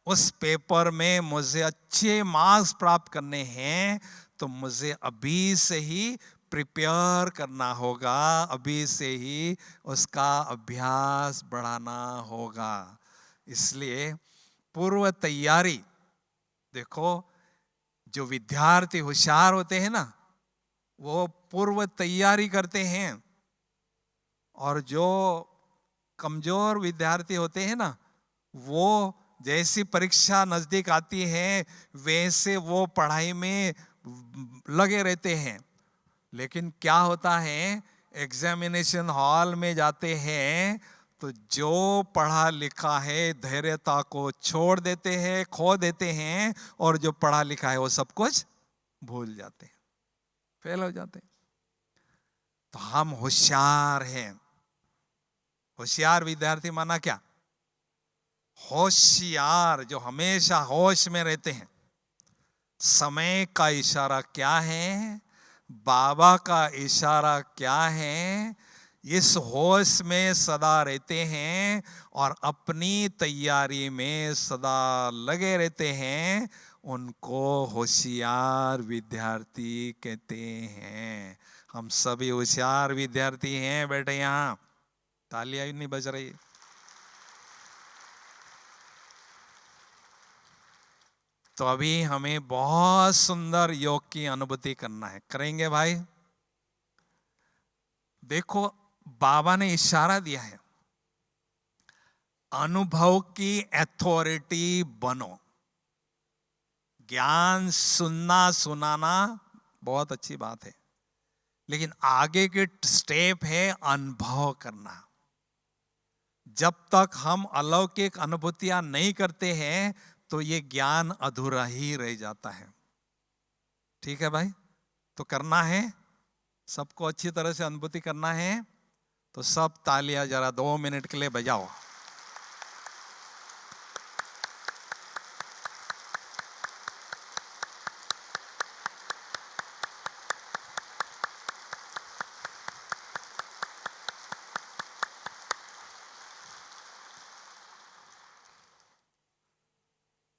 उस पेपर में मुझे अच्छे मार्क्स प्राप्त करने हैं, तो मुझे अभी से ही प्रिपेयर करना होगा, अभी से ही उसका अभ्यास बढ़ाना होगा। इसलिए पूर्व तैयारी, देखो जो विद्यार्थी होशियार होते हैं ना, वो पूर्व तैयारी करते हैं, और जो कमजोर विद्यार्थी होते हैं ना, वो जैसी परीक्षा नजदीक आती है वैसे वो पढ़ाई में लगे रहते हैं। लेकिन क्या होता है, एग्जामिनेशन हॉल में जाते हैं तो जो पढ़ा लिखा है धैर्यता को छोड़ देते हैं, खो देते हैं, और जो पढ़ा लिखा है वो सब कुछ भूल जाते हैं, फेल हो जाते हैं। तो हम होशियार हैं। होशियार विद्यार्थी माना क्या? होशियार जो हमेशा होश में रहते हैं। समय का इशारा क्या है, बाबा का इशारा क्या है, इस होश में सदा रहते हैं और अपनी तैयारी में सदा लगे रहते हैं, उनको होशियार विद्यार्थी कहते हैं। हम सभी होशियार विद्यार्थी हैं बेटे। यहाँ तालियां नहीं बज रही। तो अभी हमें बहुत सुंदर योग की अनुभूति करना है। करेंगे भाई? देखो बाबा ने इशारा दिया है, अनुभव की अथॉरिटी बनो। ज्ञान सुनना सुनाना बहुत अच्छी बात है, लेकिन आगे के स्टेप है अनुभव करना। जब तक हम अलौकिक अनुभूतियां नहीं करते हैं तो ये ज्ञान अधूरा ही रह जाता है। ठीक है भाई, तो करना है, सबको अच्छी तरह से अनुभूति करना है, तो सब तालियां जरा 2 मिनट के लिए बजाओ।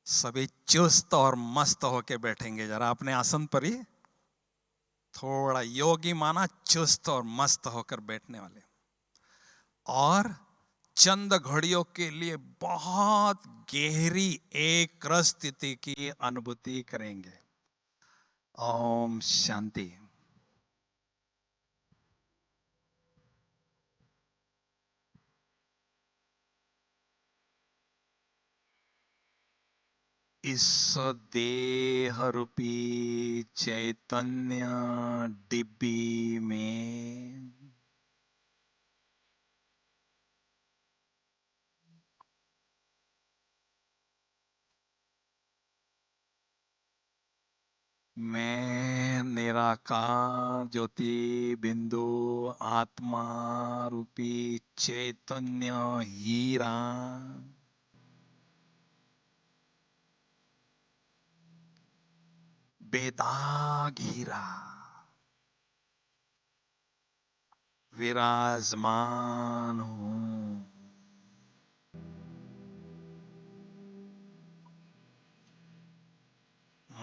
सभी चुस्त और मस्त होके बैठेंगे, जरा अपने आसन पर ही थोड़ा योगी माना, चुस्त और मस्त होकर बैठने वाले, और चंद घड़ियों के लिए बहुत गहरी एक रस स्थिति की अनुभूति करेंगे। ओम शांति। इस देह रूपी चैतन्य डिब्बी में मैं निराकार ज्योति बिंदु आत्मा रूपी चैतन्य हीरा बेदाग हीरा विराजमान हूं।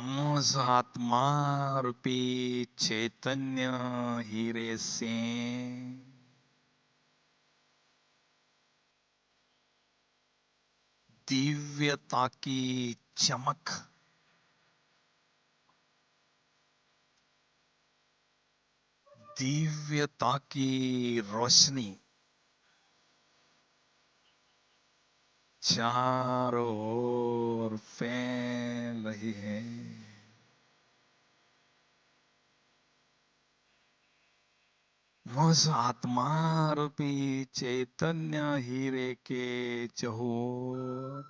मुझ आत्मा रूपी चैतन्य हीरे से दिव्यता की चमक, दिव्यता की रोशनी चारों ओर फैल रही है। मुझ आत्मा रूपी चैतन्य हीरे के चहोर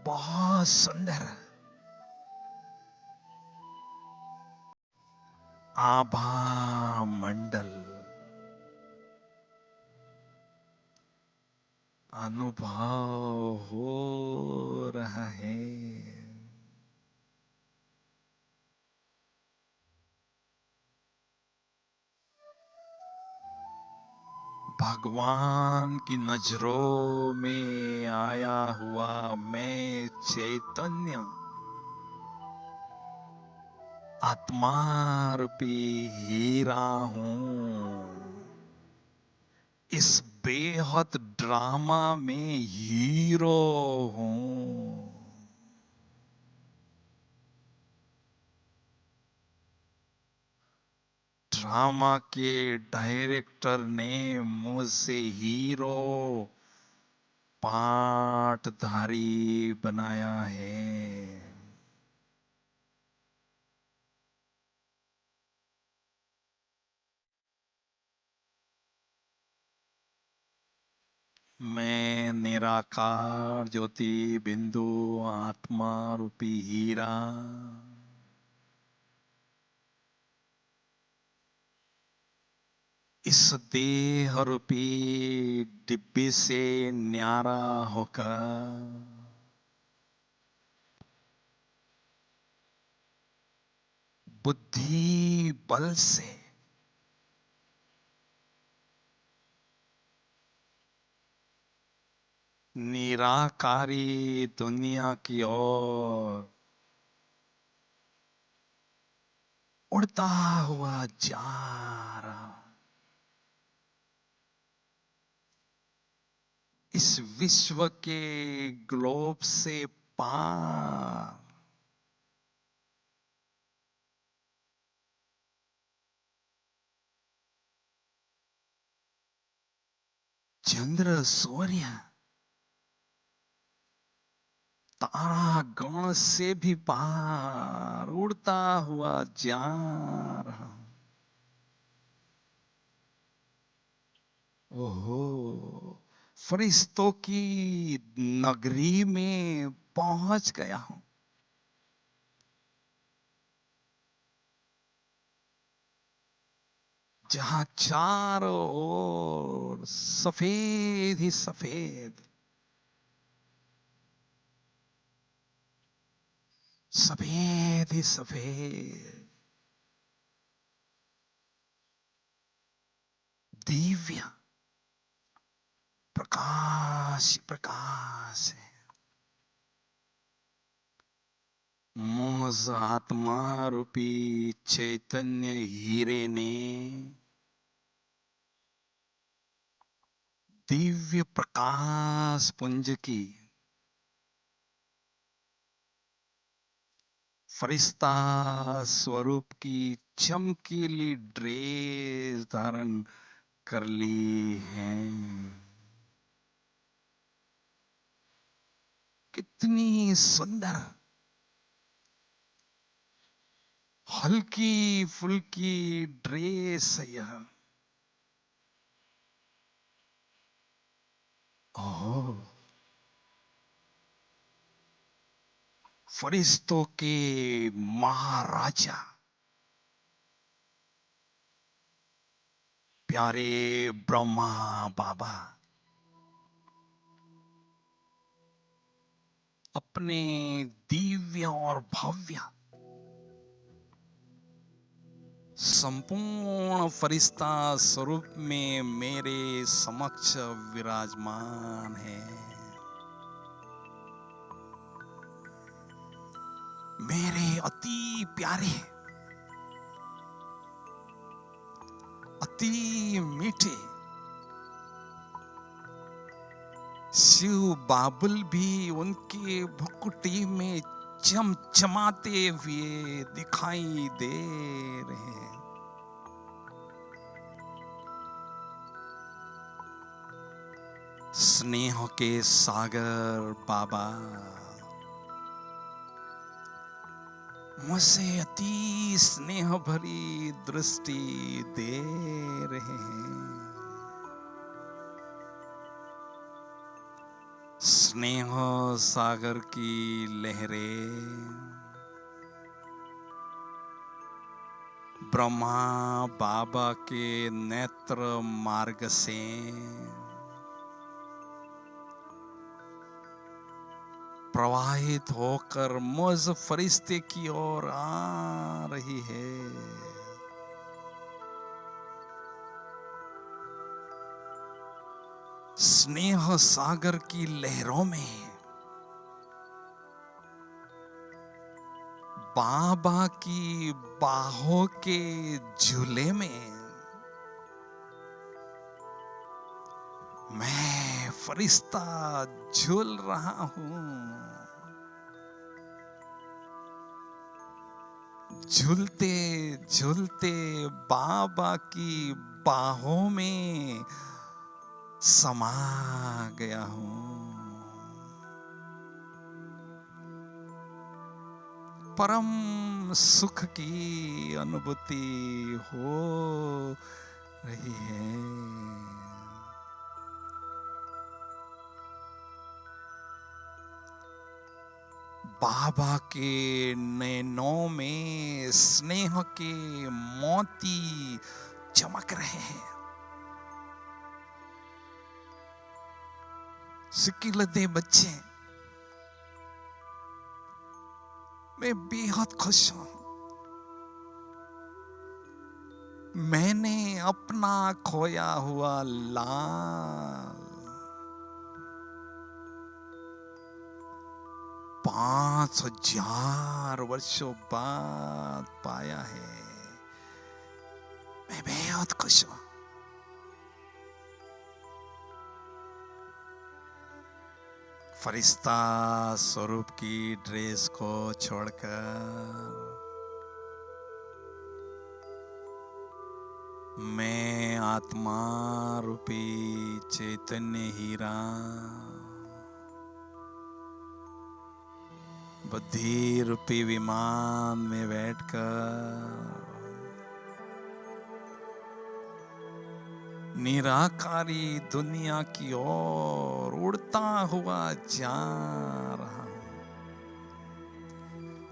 बहुत सुंदर आभा मंडल अनुभव हो रहा है। भगवान की नजरों में आया हुआ मैं चैतन्य आत्मा रूपी हीरा हूं। इस बेहद ड्रामा में हीरो हूं। ड्रामा के डायरेक्टर ने मुझसे हीरो पाठधारी बनाया है। मैं निराकार ज्योति बिंदु आत्मा रूपी हीरा इस देह रूपी डिब्बे से न्यारा होकर बुद्धि बल से निराकारी दुनिया की ओर उड़ता हुआ जा रहा। इस विश्व के ग्लोब से पार चंद्र सूर्य तारा गण से भी पार उड़ता हुआ जा रहा हूं। ओहो, फरिश्तों की नगरी में पहुंच गया हूं, जहां चारों ओर सफेद ही सफेद, सफेद ही सफेद, दिव्य प्रकाश ही प्रकाश है। मोज आत्मा रूपी चैतन्य हीरे ने दिव्य प्रकाश पुंज की फरिश्ता स्वरूप की चमकीली ड्रेस धारण कर ली है। कितनी सुंदर, हल्की फुल्की ड्रेस है यह। ओह, फरिश्तों के महाराजा प्यारे ब्रह्मा बाबा अपने दिव्य और भव्य संपूर्ण फरिश्ता स्वरूप में मेरे समक्ष विराजमान है। मेरे अति प्यारे, अति मीठे शिव बाबुल भी उनके भुकुटी में चमचमाते हुए दिखाई दे रहे हैं। स्नेह के सागर बाबा मुझे अति स्नेह भरी दृष्टि दे रहे हैं। स्नेह सागर की लहरें ब्रह्मा बाबा के नेत्र मार्ग से प्रवाहित होकर मुझ फरिश्ते की ओर आ रही है। स्नेह सागर की लहरों में बाबा की बाहों के झूले में मैं फरिश्ता झूल रहा हूं। झूलते झूलते बाबा की बाहों में समा गया हूं। परम सुख की अनुभूति हो रही है। बाबा के नैनों में स्नेह के मोती चमक रहे हैं। सिकिलते बच्चे, मैं बेहद खुश हूं। मैंने अपना खोया हुआ लाल 5000 वर्षों बाद पाया है। मैं बेहद खुश हूं। फरिश्ता स्वरूप की ड्रेस को छोड़कर मैं आत्मा रूपी चैतन्य हीरा बुद्धि रूपी विमान में बैठकर निराकारी दुनिया की ओर उड़ता हुआ जा रहा हूं,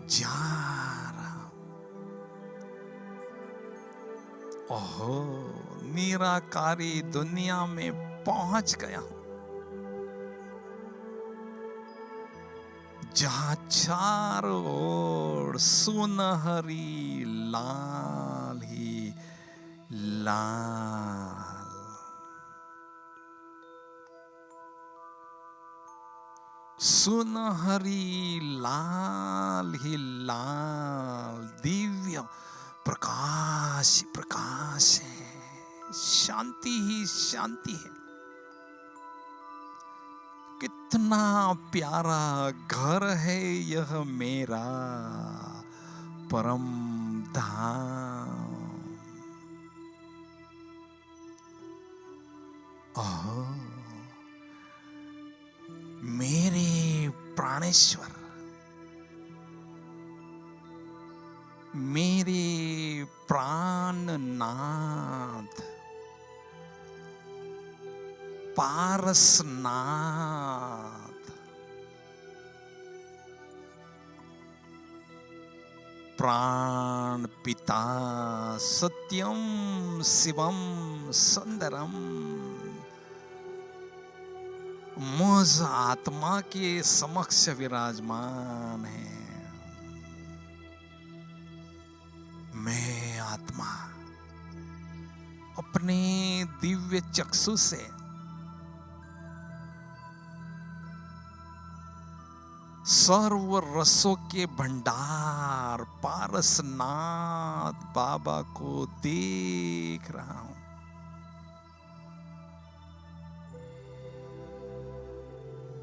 जा रहा हूं। ओहो, निराकारी दुनिया में पहुंच गया हूं, जहां चारों ओर सुनहरी लाल ही लाल, सुनहरी लाल ही लाल दिव्य प्रकाश प्रकाश है, शांति ही शांति है। कितना प्यारा घर है यह मेरा परम धाम। ओह, मेरे प्राणेश्वर, मेरे प्राणनाथ, पारसनाथ, प्राण पिता, सत्यम शिवम सुंदरम, मुझ आत्मा के समक्ष विराजमान है। मैं आत्मा अपने दिव्य चक्षु से सर्व रसों के भंडार पारसनाथ बाबा को देख रहा हूं।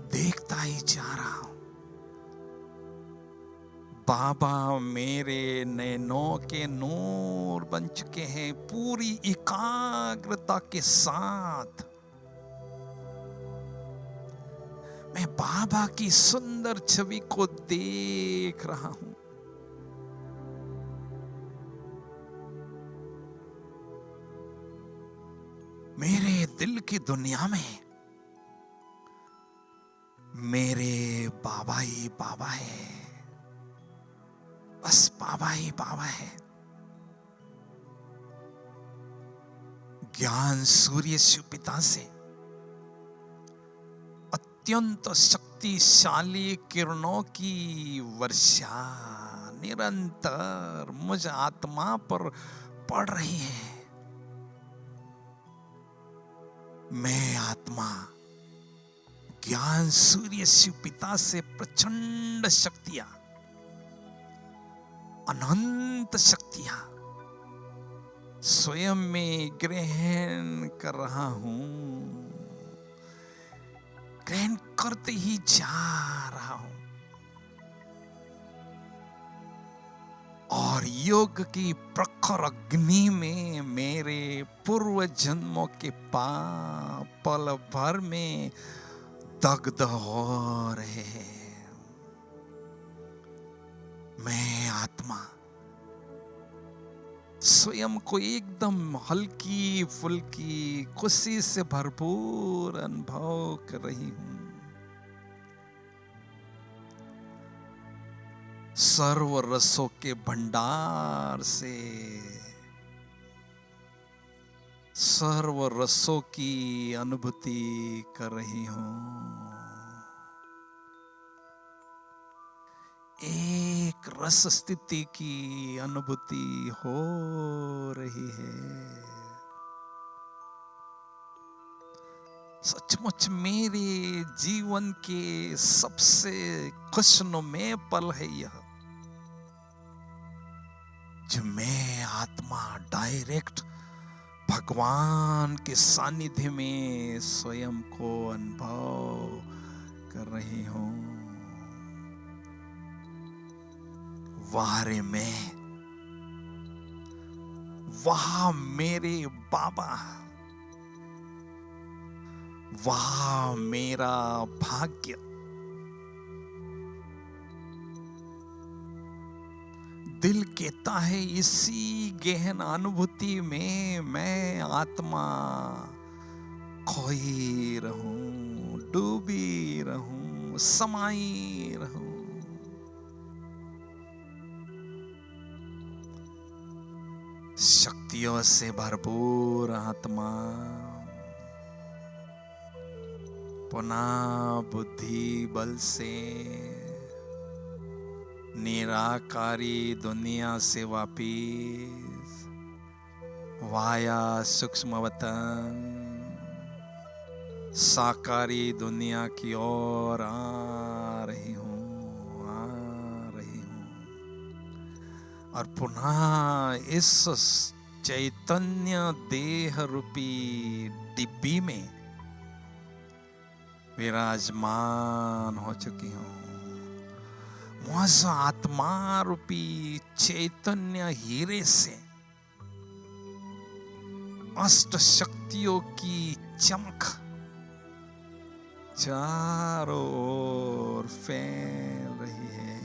देखता ही जा रहा हूं। बाबा मेरे नैनों के नूर बन चुके हैं, पूरी एकाग्रता के साथ मैं बाबा की सुंदर छवि को देख रहा हूं। मेरे दिल की दुनिया में मेरे बाबा ही बाबा है, बस बाबा ही बाबा है। ज्ञान सूर्य शिव पिता से अत्यंत शक्तिशाली किरणों की वर्षा निरंतर मुझ आत्मा पर पड़ रही है। मैं आत्मा ज्ञान सूर्य शिव पिता से प्रचंड शक्तियां, अनंत शक्तियां स्वयं में ग्रहण कर रहा हूं, ग्रहण करते ही जा रहा हूं। और योग की प्रखर अग्नि में मेरे पूर्व जन्मों के पाप पल भर में दग्ध हो रहे हैं। मैं आत्मा स्वयं को एकदम हल्की फुल्की खुशी से भरपूर अनुभव कर रही हूं। सर्व रसों के भंडार से सर्व रसों की अनुभूति कर रही हूं। एक रस स्थिति की अनुभूति हो रही है। सचमुच मेरे जीवन के सबसे खुशनुमे पल है यह, जो मैं आत्मा डायरेक्ट भगवान के सानिध्य में स्वयं को अनुभव कर रही हूं। वारे में वहां मेरे बाबा, वहां मेरा भाग्य, दिल कहता है इसी गहन अनुभूति में मैं आत्मा खोई रहूं, डूबी रहूं, समाई रहूं। शक्तियों से भरपूर आत्मा पुनः बुद्धि बल से निराकारी दुनिया से वापिस वाया सूक्ष्म वतन साकारी दुनिया की ओर आ रही हूँ, आ रही हूँ। और पुनः इस चैतन्य देह रूपी डिब्बी में विराजमान हो चुकी हूँ। उस आत्मा रूपी चैतन्य हीरे से अष्ट शक्तियों की चमक चारों ओर फैल रही है।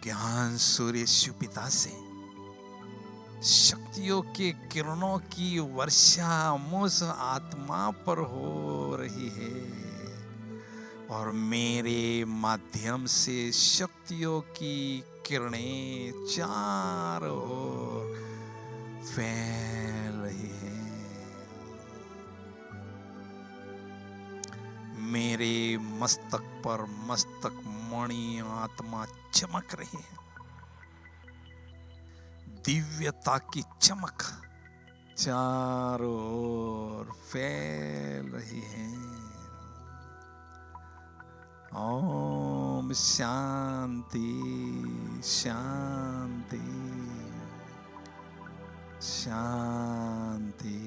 ज्ञान सूर्य शिव पिता से शक्तियों के किरणों की वर्षा मुझ आत्मा पर हो रही है और मेरे माध्यम से शक्तियों की किरणें चारों ओर फैल रही है। मेरे मस्तक पर मस्तक मणि आत्मा चमक रही है। दिव्यता की चमक चारों ओर फैल रही है। ओम शांति शांति शांति।